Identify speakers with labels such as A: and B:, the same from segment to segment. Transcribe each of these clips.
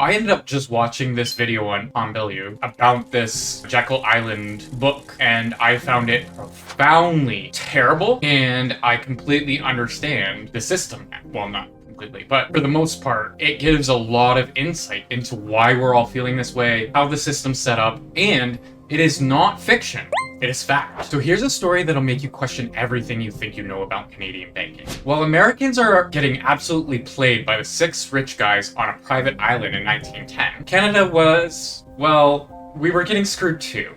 A: I ended up just watching this video on Billy about this Jekyll Island book, and I found it profoundly terrible, and I completely understand the system. Well, not completely, but for the most part, it gives a lot of insight into why we're all feeling this way, how the system's set up, and it is not fiction. It is fact. So here's a story that'll make you question everything you think you know about Canadian banking. While Americans are getting absolutely played by the 6 rich guys on a private island in 1910, Canada was, well, we were getting screwed too.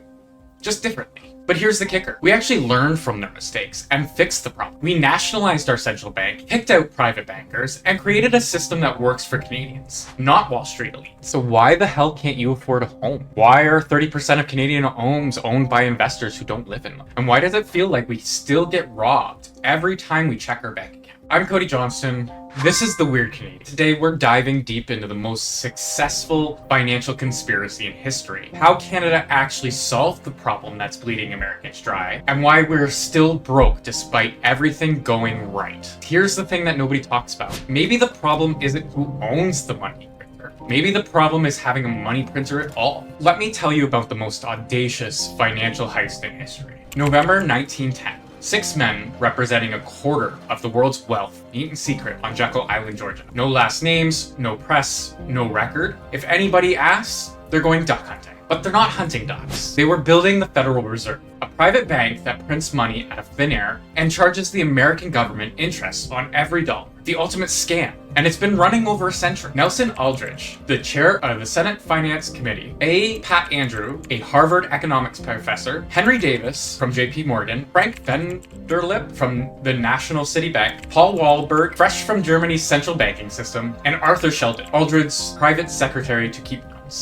A: Just differently. But here's the kicker. We actually learned from their mistakes and fixed the problem. We nationalized our central bank, kicked out private bankers, and created a system that works for Canadians, not Wall Street elites. So why the hell can't you afford a home? Why are 30% of Canadian homes owned by investors who don't live in them? And why does it feel like we still get robbed every time we check our bank account? I'm Cody Johnston. This is The Weird Canadian. Today we're diving deep into the most successful financial conspiracy in history, how Canada actually solved the problem that's bleeding Americans dry, and why we're still broke despite everything going right. Here's the thing that nobody talks about. Maybe the problem isn't who owns the money printer. Maybe the problem is having a money printer at all. Let me tell you about the most audacious financial heist in history. November 1910. 6 men representing a quarter of the world's wealth meet in secret on Jekyll Island, Georgia. No last names, no press, no record. If anybody asks, they're going duck hunting. But they're not hunting ducks. They were building the Federal Reserve, a private bank that prints money out of thin air and charges the American government interest on every dollar. The ultimate scam. And it's been running over a century. Nelson Aldrich, the chair of the Senate Finance Committee, Pat Andrew, a Harvard economics professor, Henry Davis from JP Morgan, Frank Vanderlip from the National City Bank, Paul Wahlberg, fresh from Germany's central banking system, and Arthur Sheldon, Aldrich's private secretary to keep.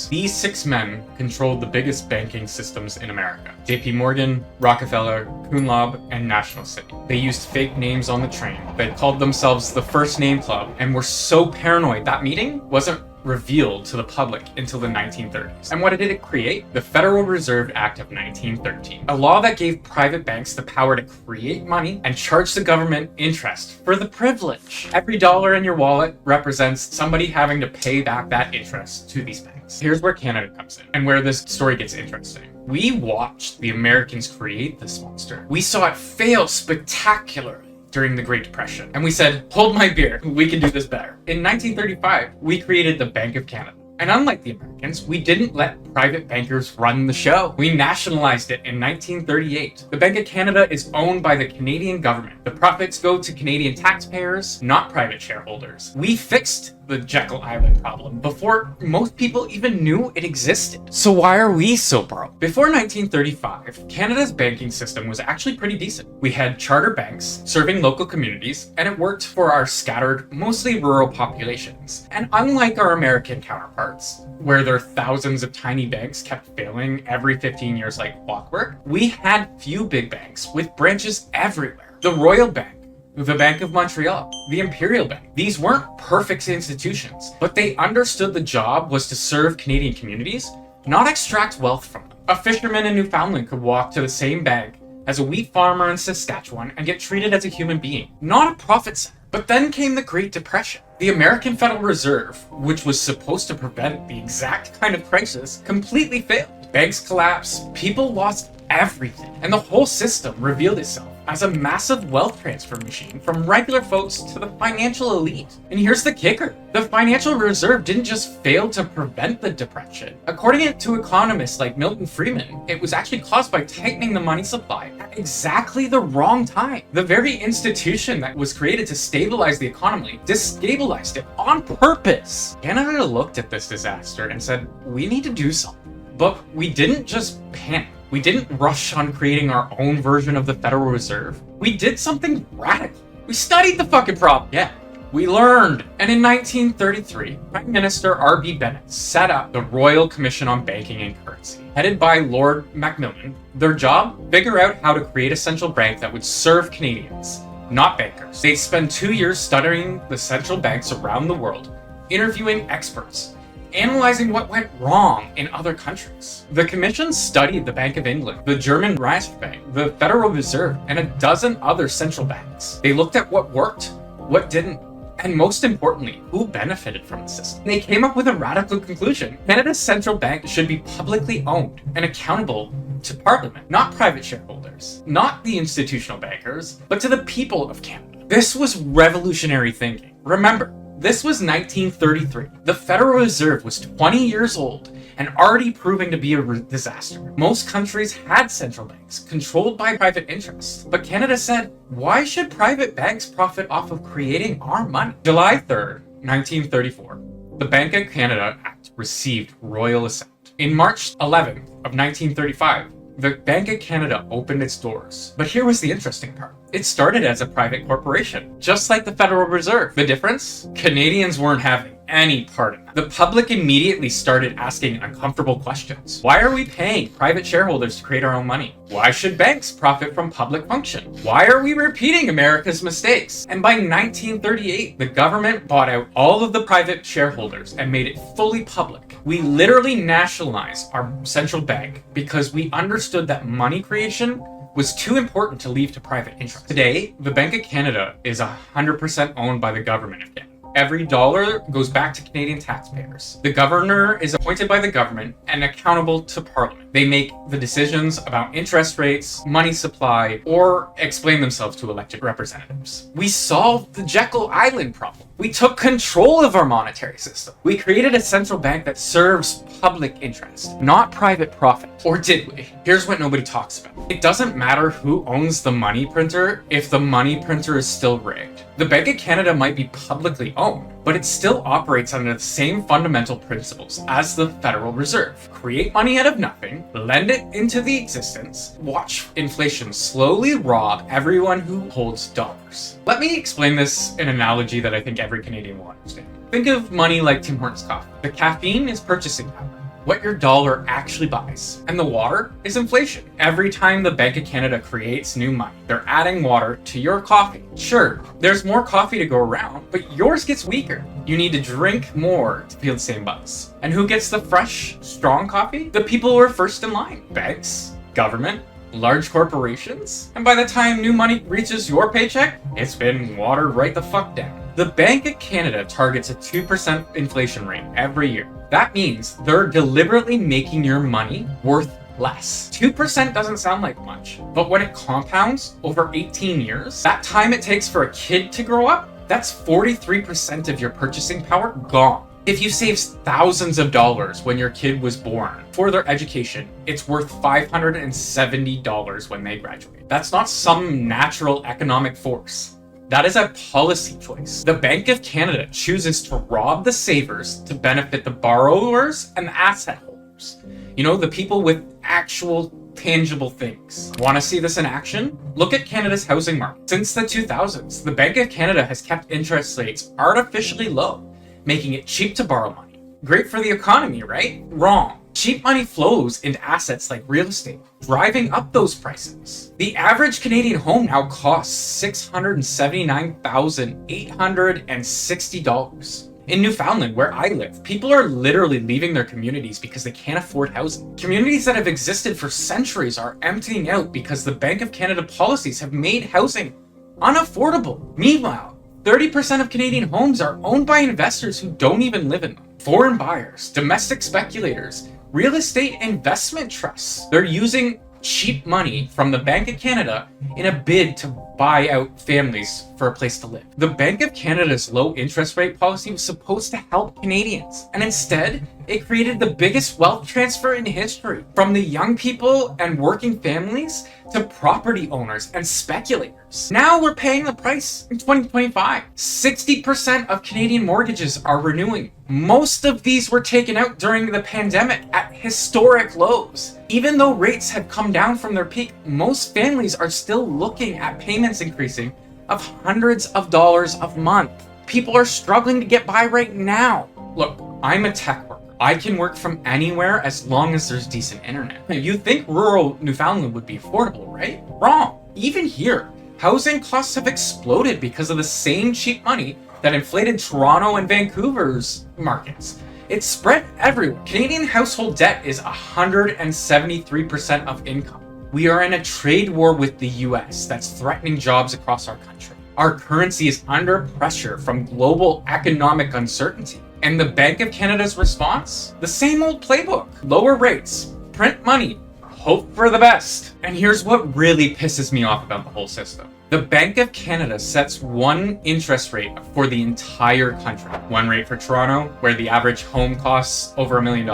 A: These 6 men controlled the biggest banking systems in America. JP Morgan, Rockefeller, Kuhn Loeb, and National City. They used fake names on the train. They called themselves the First Name Club and were so paranoid that meeting wasn't revealed to the public until the 1930s. And what did it create? The Federal Reserve Act of 1913, a law that gave private banks the power to create money and charge the government interest for the privilege. Every dollar in your wallet represents somebody having to pay back that interest to these banks. Here's where Canada comes in and where this story gets interesting. We watched the Americans create this monster. We saw it fail spectacularly during the Great Depression. And we said, hold my beer, we can do this better. In 1935, we created the Bank of Canada. And unlike the Americans, we didn't let private bankers run the show. We nationalized it in 1938. The Bank of Canada is owned by the Canadian government. The profits go to Canadian taxpayers, not private shareholders. We fixed the Jekyll Island problem before most people even knew it existed. So why are we so broke? Before 1935, Canada's banking system was actually pretty decent. We had charter banks serving local communities, and it worked for our scattered, mostly rural populations. And unlike our American counterparts, where their thousands of tiny banks kept failing every 15 years like clockwork, we had few big banks with branches everywhere. The Royal Bank, the Bank of Montreal, the Imperial Bank. These weren't perfect institutions, but they understood the job was to serve Canadian communities, not extract wealth from them. A fisherman in Newfoundland could walk to the same bank as a wheat farmer in Saskatchewan and get treated as a human being, not a profit center. But then came the Great Depression. The American Federal Reserve, which was supposed to prevent the exact kind of crisis, completely failed. Banks collapsed, people lost everything, and the whole system revealed itself as a massive wealth transfer machine from regular folks to the financial elite. And here's the kicker. The Financial Reserve didn't just fail to prevent the depression. According to economists like Milton Friedman, it was actually caused by tightening the money supply at exactly the wrong time. The very institution that was created to stabilize the economy destabilized it on purpose. Canada looked at this disaster and said, we need to do something. But we didn't just panic. We didn't rush on creating our own version of the Federal Reserve. We did something radical. We studied the fucking problem. Yeah, we learned. And in 1933, Prime Minister R.B. Bennett set up the Royal Commission on Banking and Currency, headed by Lord Macmillan. Their job? Figure out how to create a central bank that would serve Canadians, not bankers. They spent 2 years studying the central banks around the world, interviewing experts, analyzing what went wrong in other countries. The commission studied the Bank of England, the German Reichsbank, the Federal Reserve, and a dozen other central banks. They looked at what worked, what didn't, And most importantly, who benefited from the system? They came up with a radical conclusion. Canada's central bank should be publicly owned and accountable to Parliament, not private shareholders, not the institutional bankers, but to the people of Canada. This was revolutionary thinking. Remember, this was 1933. The Federal Reserve was 20 years old and already proving to be a disaster. Most countries had central banks controlled by private interests. But Canada said, why should private banks profit off of creating our money? July 3rd, 1934, the Bank of Canada Act received royal assent. In March 11th of 1935, the Bank of Canada opened its doors. But here was the interesting part. It started as a private corporation, just like the Federal Reserve. The difference? Canadians weren't having any part in it. The public immediately started asking uncomfortable questions. Why are we paying private shareholders to create our own money? Why should banks profit from public function? Why are we repeating America's mistakes? And by 1938, the government bought out all of the private shareholders and made it fully public. We literally nationalized our central bank because we understood that money creation was too important to leave to private interest. Today, the Bank of Canada is 100% owned by the government of Canada. Every dollar goes back to Canadian taxpayers. The governor is appointed by the government and accountable to Parliament. They make the decisions about interest rates, money supply, or explain themselves to elected representatives. We solved the Jekyll Island problem. We took control of our monetary system. We created a central bank that serves public interest, not private profit. Or did we? Here's what nobody talks about. It doesn't matter who owns the money printer if the money printer is still rigged. The Bank of Canada might be publicly owned, but it still operates under the same fundamental principles as the Federal Reserve. Create money out of nothing, lend it into the existence, watch inflation slowly rob everyone who holds dollars. Let me explain this in an analogy that I think every Canadian will understand. Think of money like Tim Hortons coffee. The caffeine is purchasing power, what your dollar actually buys. And the water is inflation. Every time the Bank of Canada creates new money, they're adding water to your coffee. Sure, there's more coffee to go around, but yours gets weaker. You need to drink more to feel the same buzz. And who gets the fresh, strong coffee? The people who are first in line. Banks, government, large corporations. And by the time new money reaches your paycheck, it's been watered right the fuck down. The Bank of Canada targets a 2% inflation rate every year. That means they're deliberately making your money worth less. 2% doesn't sound like much, but when it compounds over 18 years, that time it takes for a kid to grow up, that's 43% of your purchasing power gone. If you save thousands of dollars when your kid was born for their education, it's worth $570 when they graduate. That's not some natural economic force. That is a policy choice. The Bank of Canada chooses to rob the savers to benefit the borrowers and the asset holders. You know, the people with actual tangible things. Want to see this in action? Look at Canada's housing market. Since the 2000s, the Bank of Canada has kept interest rates artificially low, making it cheap to borrow money. Great for the economy, right? Wrong. Cheap money flows into assets like real estate, driving up those prices. The average Canadian home now costs $679,860. In Newfoundland, where I live, people are literally leaving their communities because they can't afford housing. Communities that have existed for centuries are emptying out because the Bank of Canada policies have made housing unaffordable. Meanwhile, 30% of Canadian homes are owned by investors who don't even live in them. Foreign buyers, domestic speculators, real estate investment trusts. They're using cheap money from the Bank of Canada in a bid to buy out families for a place to live. The Bank of Canada's low interest rate policy was supposed to help Canadians, and instead, it created the biggest wealth transfer in history, from the young people and working families to property owners and speculators. Now we're paying the price in 2025. 60% of Canadian mortgages are renewing. Most of these were taken out during the pandemic at historic lows. Even though rates have come down from their peak, most families are still looking at payments increasing of hundreds of dollars a month. People are struggling to get by right now. Look, I'm a tech worker. I can work from anywhere as long as there's decent internet. You'd think rural Newfoundland would be affordable, right? Wrong. Even here, housing costs have exploded because of the same cheap money that inflated Toronto and Vancouver's markets. It's spread everywhere. Canadian household debt is 173% of income. We are in a trade war with the US that's threatening jobs across our country. Our currency is under pressure from global economic uncertainty. And the Bank of Canada's response? The same old playbook. Lower rates, print money, hope for the best. And here's what really pisses me off about the whole system. The Bank of Canada sets one interest rate for the entire country. One rate for Toronto, where the average home costs over $1 million.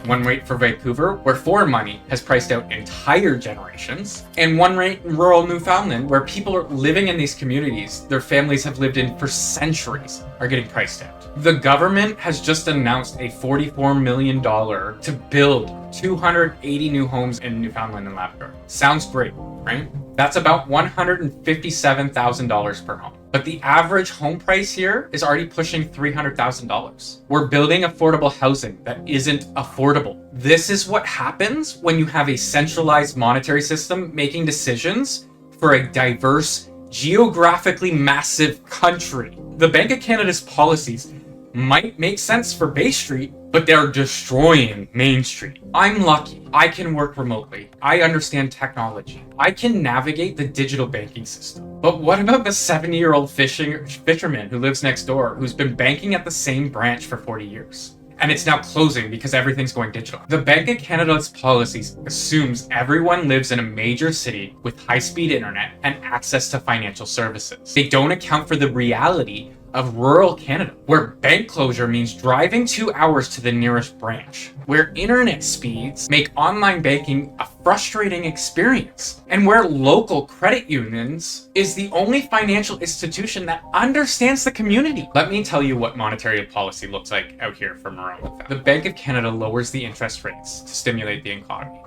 A: One rate for Vancouver, where foreign money has priced out entire generations. And one rate in rural Newfoundland, where people are living in these communities their families have lived in for centuries, are getting priced out. The government has just announced a $44 million to build 280 new homes in Newfoundland and Labrador. Sounds great, right? That's about $157,000 per home. But the average home price here is already pushing $300,000. We're building affordable housing that isn't affordable. This is what happens when you have a centralized monetary system making decisions for a diverse, geographically massive country. The Bank of Canada's policies might make sense for Bay Street, but they're destroying Main Street. I'm lucky. I can work remotely. I understand technology. I can navigate the digital banking system. But what about the 70-year-old fisherman who lives next door, who's been banking at the same branch for 40 years? And it's now closing because everything's going digital. The Bank of Canada's policies assumes everyone lives in a major city with high-speed internet and access to financial services. They don't account for the reality of rural Canada, where bank closure means driving 2 hours to the nearest branch, where internet speeds make online banking a frustrating experience, and where local credit unions is the only financial institution that understands the community. Let me tell you what monetary policy looks like out here for Maroon. The Bank of Canada lowers the interest rates to stimulate the economy.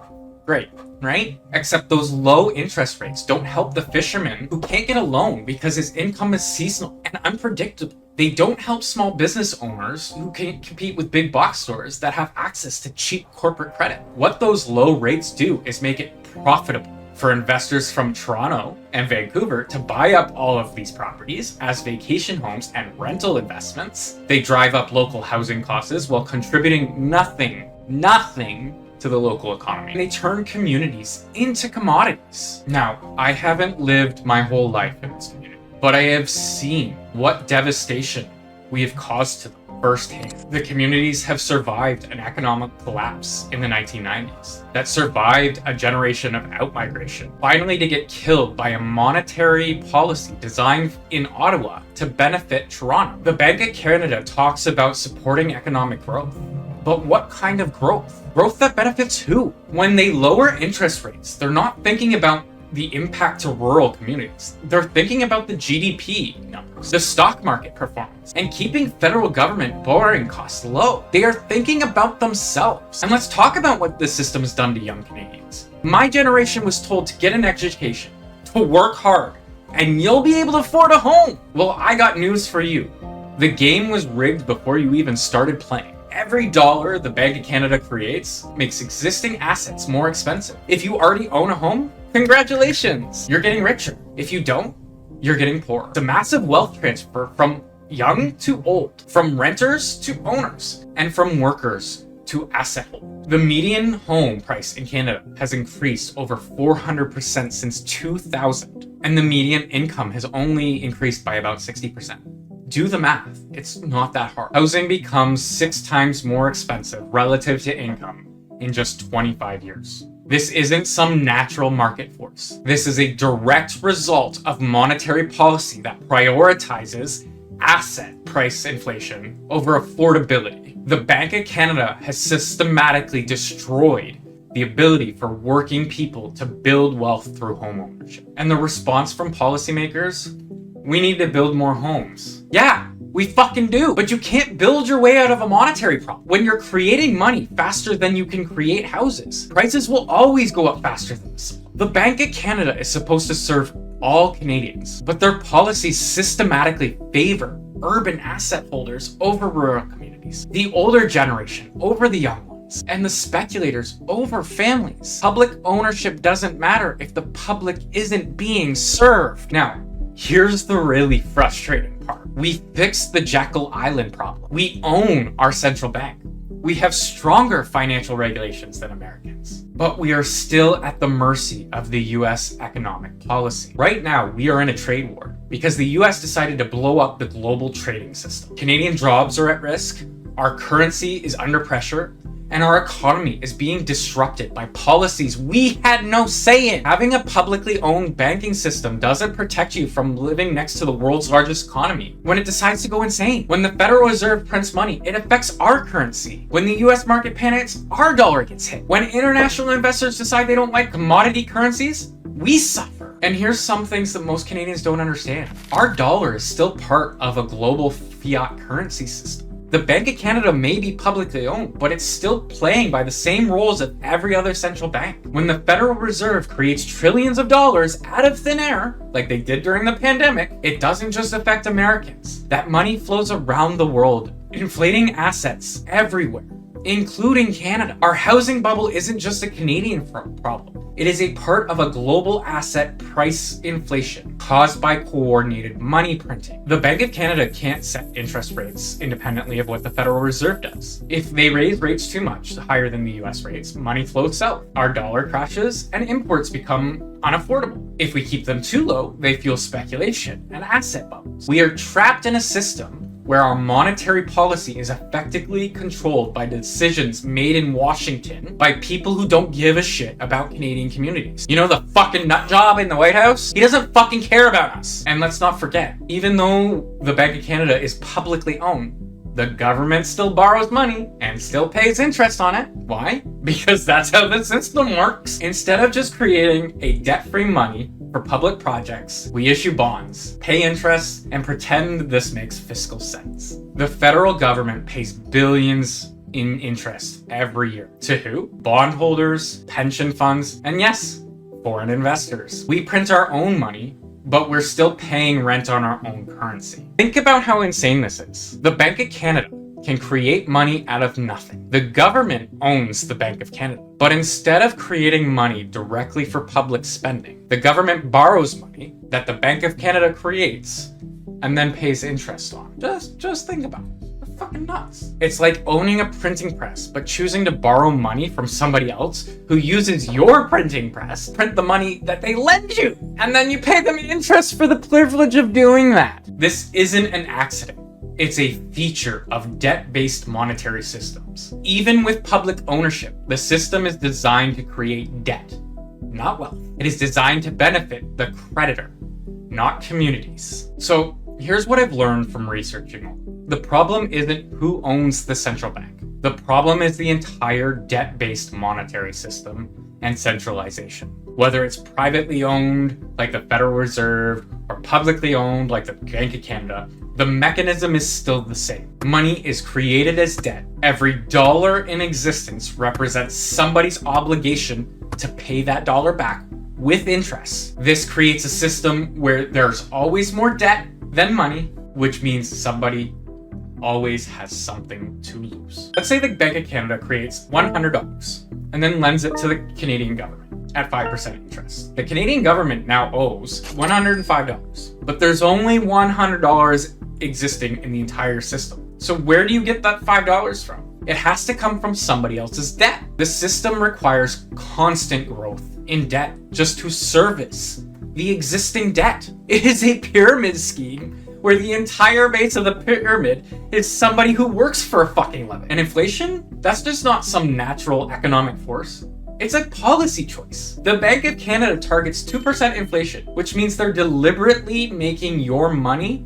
A: Great, right? Except those low interest rates don't help the fisherman who can't get a loan because his income is seasonal and unpredictable. They don't help small business owners who can compete with big box stores that have access to cheap corporate credit. What those low rates do is make it profitable for investors from Toronto and Vancouver to buy up all of these properties as vacation homes and rental investments. They drive up local housing costs while contributing nothing to the local economy. They turn communities into commodities. Now, I haven't lived my whole life in this community, but I have seen what devastation we have caused to them firsthand. The communities have survived an economic collapse in the 1990s that survived a generation of outmigration, finally to get killed by a monetary policy designed in Ottawa to benefit Toronto. The Bank of Canada talks about supporting economic growth. But what kind of growth? Growth that benefits who? When they lower interest rates, they're not thinking about the impact to rural communities. They're thinking about the GDP numbers, the stock market performance, and keeping federal government borrowing costs low. They are thinking about themselves. And let's talk about what this system has done to young Canadians. My generation was told to get an education, to work hard, and you'll be able to afford a home. Well, I got news for you. The game was rigged before you even started playing. Every dollar the Bank of Canada creates makes existing assets more expensive. If you already own a home, congratulations, you're getting richer. If you don't, you're getting poorer. It's a massive wealth transfer from young to old, from renters to owners, and from workers to asset holders. The median home price in Canada has increased over 400% since 2000, and the median income has only increased by about 60%. Do the math. It's not that hard. Housing becomes 6 times more expensive relative to income in just 25 years. This isn't some natural market force. This is a direct result of monetary policy that prioritizes asset price inflation over affordability. The Bank of Canada has systematically destroyed the ability for working people to build wealth through homeownership. And the response from policymakers? We need to build more homes. Yeah, we fucking do. But you can't build your way out of a monetary problem. When you're creating money faster than you can create houses, prices will always go up faster than this. The Bank of Canada is supposed to serve all Canadians, but their policies systematically favor urban asset holders over rural communities, the older generation over the young ones, and the speculators over families. Public ownership doesn't matter if the public isn't being served. Now, here's the really frustrating part. We fixed the Jekyll Island problem. We own our central bank. We have stronger financial regulations than Americans. But we are still at the mercy of the US economic policy. Right now, we are in a trade war because the US decided to blow up the global trading system. Canadian jobs are at risk, our currency is under pressure, and our economy is being disrupted by policies we had no say in. Having a publicly owned banking system doesn't protect you from living next to the world's largest economy when it decides to go insane. When the Federal Reserve prints money, it affects our currency. When the US market panics, our dollar gets hit. When international investors decide they don't like commodity currencies, we suffer. And here's some things that most Canadians don't understand. Our dollar is still part of a global fiat currency system. The Bank of Canada may be publicly owned, but it's still playing by the same rules of every other central bank. When the Federal Reserve creates trillions of dollars out of thin air, like they did during the pandemic, it doesn't just affect Americans. That money flows around the world, inflating assets everywhere, including Canada. Our housing bubble isn't just a Canadian problem. It is a part of a global asset price inflation caused by coordinated money printing. The Bank of Canada can't set interest rates independently of what the Federal Reserve does. If they raise rates too much, higher than the US rates, money flows south. Our dollar crashes and imports become unaffordable. If we keep them too low, they fuel speculation and asset bubbles. We are trapped in a system where our monetary policy is effectively controlled by decisions made in Washington by people who don't give a shit about Canadian communities. You know, the fucking nut job in the White House? He doesn't fucking care about us. And let's not forget, even though the Bank of Canada is publicly owned, the government still borrows money and still pays interest on it. Why? Because that's how the system works. Instead of just creating a debt-free money for public projects, we issue bonds, pay interest, and pretend this makes fiscal sense. The federal government pays billions in interest every year. To who? Bondholders, pension funds, and yes, foreign investors. We print our own money, but we're still paying rent on our own currency. Think about how insane this is. The Bank of Canada can create money out of nothing. The government owns the Bank of Canada. But instead of creating money directly for public spending, the government borrows money that the Bank of Canada creates and then pays interest on. Just think about it. They're fucking nuts. It's like owning a printing press, but choosing to borrow money from somebody else who uses your printing press to print the money that they lend you. And then you pay them interest for the privilege of doing that. This isn't an accident. It's a feature of debt-based monetary systems. Even with public ownership, the system is designed to create debt, not wealth. It is designed to benefit the creditor, not communities. So here's what I've learned from researching all. The problem isn't who owns the central bank. The problem is the entire debt-based monetary system and centralization. Whether it's privately owned, like the Federal Reserve, or publicly owned, like the Bank of Canada, the mechanism is still the same. Money is created as debt. Every dollar in existence represents somebody's obligation to pay that dollar back with interest. This creates a system where there's always more debt than money, which means somebody always has something to lose. Let's say the Bank of Canada creates $100 and then lends it to the Canadian government at 5% interest. The Canadian government now owes $105, but there's only $100 existing in the entire system. So where do you get that $5 from? It has to come from somebody else's debt. The system requires constant growth in debt just to service the existing debt. It is a pyramid scheme where the entire base of the pyramid is somebody who works for a fucking living. And inflation? That's just not some natural economic force. It's a policy choice. The Bank of Canada targets 2% inflation, which means they're deliberately making your money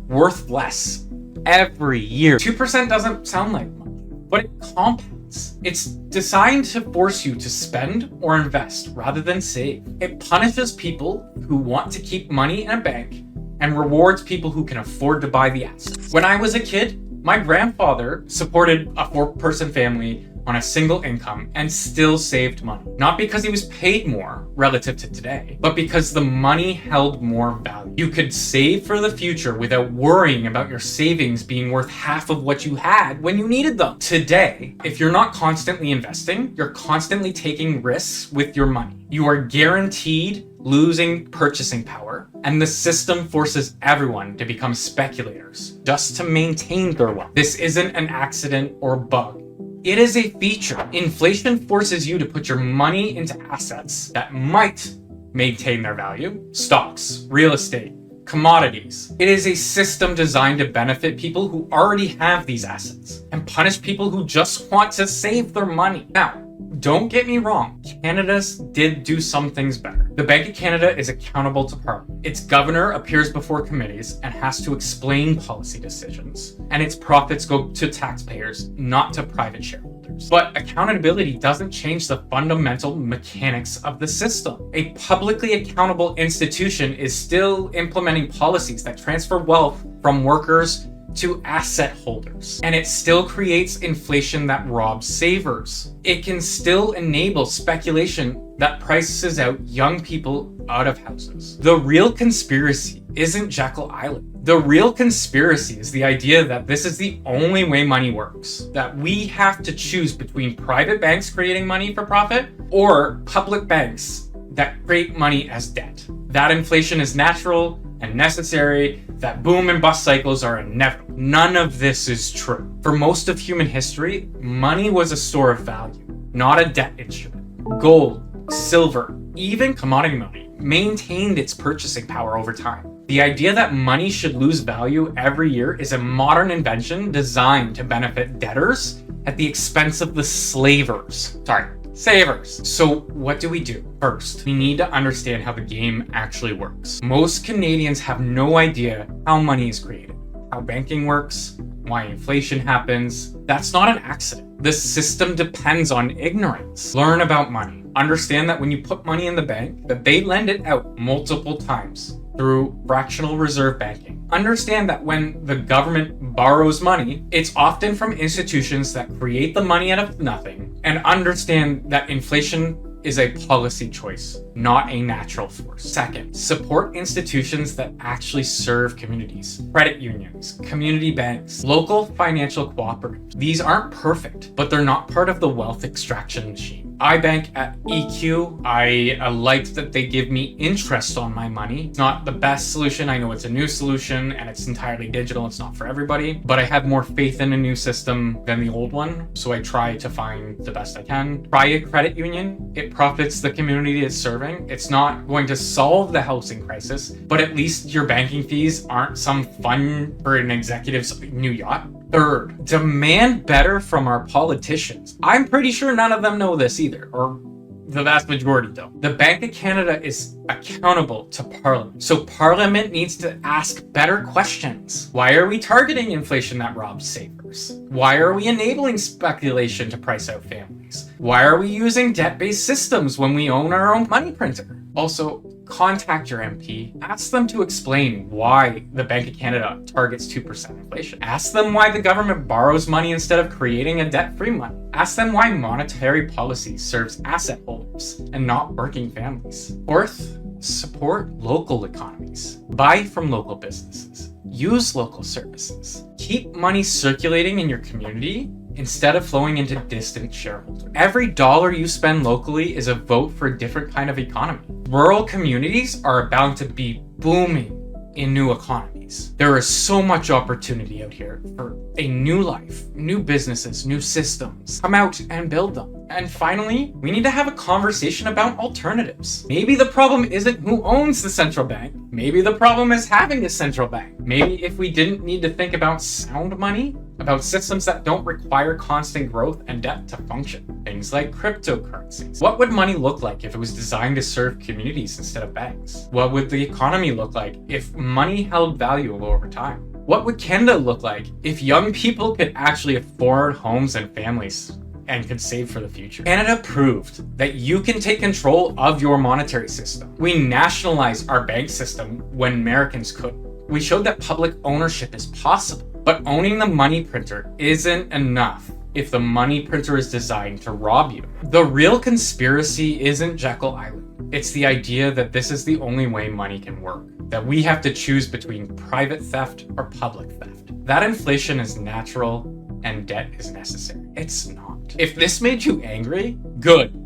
A: worth less every year. 2% doesn't sound like much, but it compounds. It's designed to force you to spend or invest rather than save. It punishes people who want to keep money in a bank and rewards people who can afford to buy the assets. When I was a kid, my grandfather supported a 4-person family on a single income and still saved money. Not because he was paid more relative to today, but because the money held more value. You could save for the future without worrying about your savings being worth half of what you had when you needed them. Today, if you're not constantly investing, you're constantly taking risks with your money. You are guaranteed losing purchasing power, and the system forces everyone to become speculators just to maintain their wealth. This isn't an accident or bug. It is a feature. Inflation forces you to put your money into assets that might maintain their value. Stocks, real estate, commodities. It is a system designed to benefit people who already have these assets and punish people who just want to save their money. Now, don't get me wrong, Canada did do some things better. The Bank of Canada is accountable to Parliament. Its governor appears before committees and has to explain policy decisions, and its profits go to taxpayers, not to private shareholders. But accountability doesn't change the fundamental mechanics of the system. A publicly accountable institution is still implementing policies that transfer wealth from workers to asset holders. And it still creates inflation that robs savers. It can still enable speculation that prices out young people out of houses. The real conspiracy isn't Jekyll Island. The real conspiracy is the idea that this is the only way money works, that we have to choose between private banks creating money for profit or public banks that create money as debt. That inflation is natural and necessary, that boom and bust cycles are inevitable. None of this is true. For most of human history, money was a store of value, not a debt instrument. Gold, silver, even commodity money maintained its purchasing power over time. The idea that money should lose value every year is a modern invention designed to benefit debtors at the expense of the savers. So what do? First, we need to understand how the game actually works. Most Canadians have no idea how money is created, how banking works, why inflation happens. That's not an accident. The system depends on ignorance. Learn about money. Understand that when you put money in the bank, that they lend it out multiple times through fractional reserve banking. Understand that when the government borrows money, it's often from institutions that create the money out of nothing. And understand that inflation is a policy choice, not a natural force. Second, support institutions that actually serve communities. Credit unions, community banks, local financial cooperatives. These aren't perfect, but they're not part of the wealth extraction machine. I bank at EQ. I like that they give me interest on my money. It's not the best solution. I know it's a new solution and it's entirely digital. It's not for everybody, but I have more faith in a new system than the old one. So I try to find the best I can. Try a credit union. It profits the community it's serving. It's not going to solve the housing crisis, but at least your banking fees aren't some fun for an executive's new yacht. Third, demand better from our politicians. I'm pretty sure none of them know this either, or the vast majority don't. The Bank of Canada is accountable to Parliament, so Parliament needs to ask better questions. Why are we targeting inflation that robs savers? Why are we enabling speculation to price out families? Why are we using debt-based systems when we own our own money printer? Also, contact your MP. Ask them to explain why the Bank of Canada targets 2% inflation. Ask them why the government borrows money instead of creating a debt-free money. Ask them why monetary policy serves asset holders and not working families. Fourth, support local economies. Buy from local businesses. Use local services. Keep money circulating in your community instead of flowing into distant shareholders. Every dollar you spend locally is a vote for a different kind of economy. Rural communities are bound to be booming in new economies. There is so much opportunity out here for a new life, new businesses, new systems. Come out and build them. And finally, we need to have a conversation about alternatives. Maybe the problem isn't who owns the central bank. Maybe the problem is having a central bank. Maybe if we didn't need to think about sound money, about systems that don't require constant growth and debt to function. Things like cryptocurrencies. What would money look like if it was designed to serve communities instead of banks? What would the economy look like if money held value over time? What would Canada look like if young people could actually afford homes and families and could save for the future? Canada proved that you can take control of your monetary system. We nationalized our bank system when Americans couldn't. We showed that public ownership is possible. But owning the money printer isn't enough if the money printer is designed to rob you. The real conspiracy isn't Jekyll Island. It's the idea that this is the only way money can work, that we have to choose between private theft or public theft. That inflation is natural and debt is necessary. It's not. If this made you angry, good.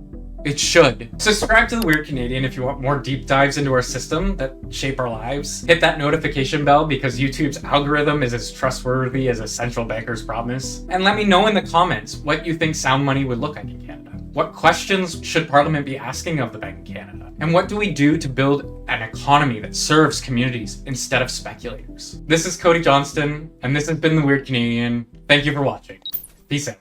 A: It should. Subscribe to The Weird Canadian if you want more deep dives into our system that shape our lives. Hit that notification bell because YouTube's algorithm is as trustworthy as a central banker's promise. And let me know in the comments what you think sound money would look like in Canada. What questions should Parliament be asking of the Bank of Canada? And what do we do to build an economy that serves communities instead of speculators? This is Cody Johnston, and this has been The Weird Canadian. Thank you for watching. Peace out.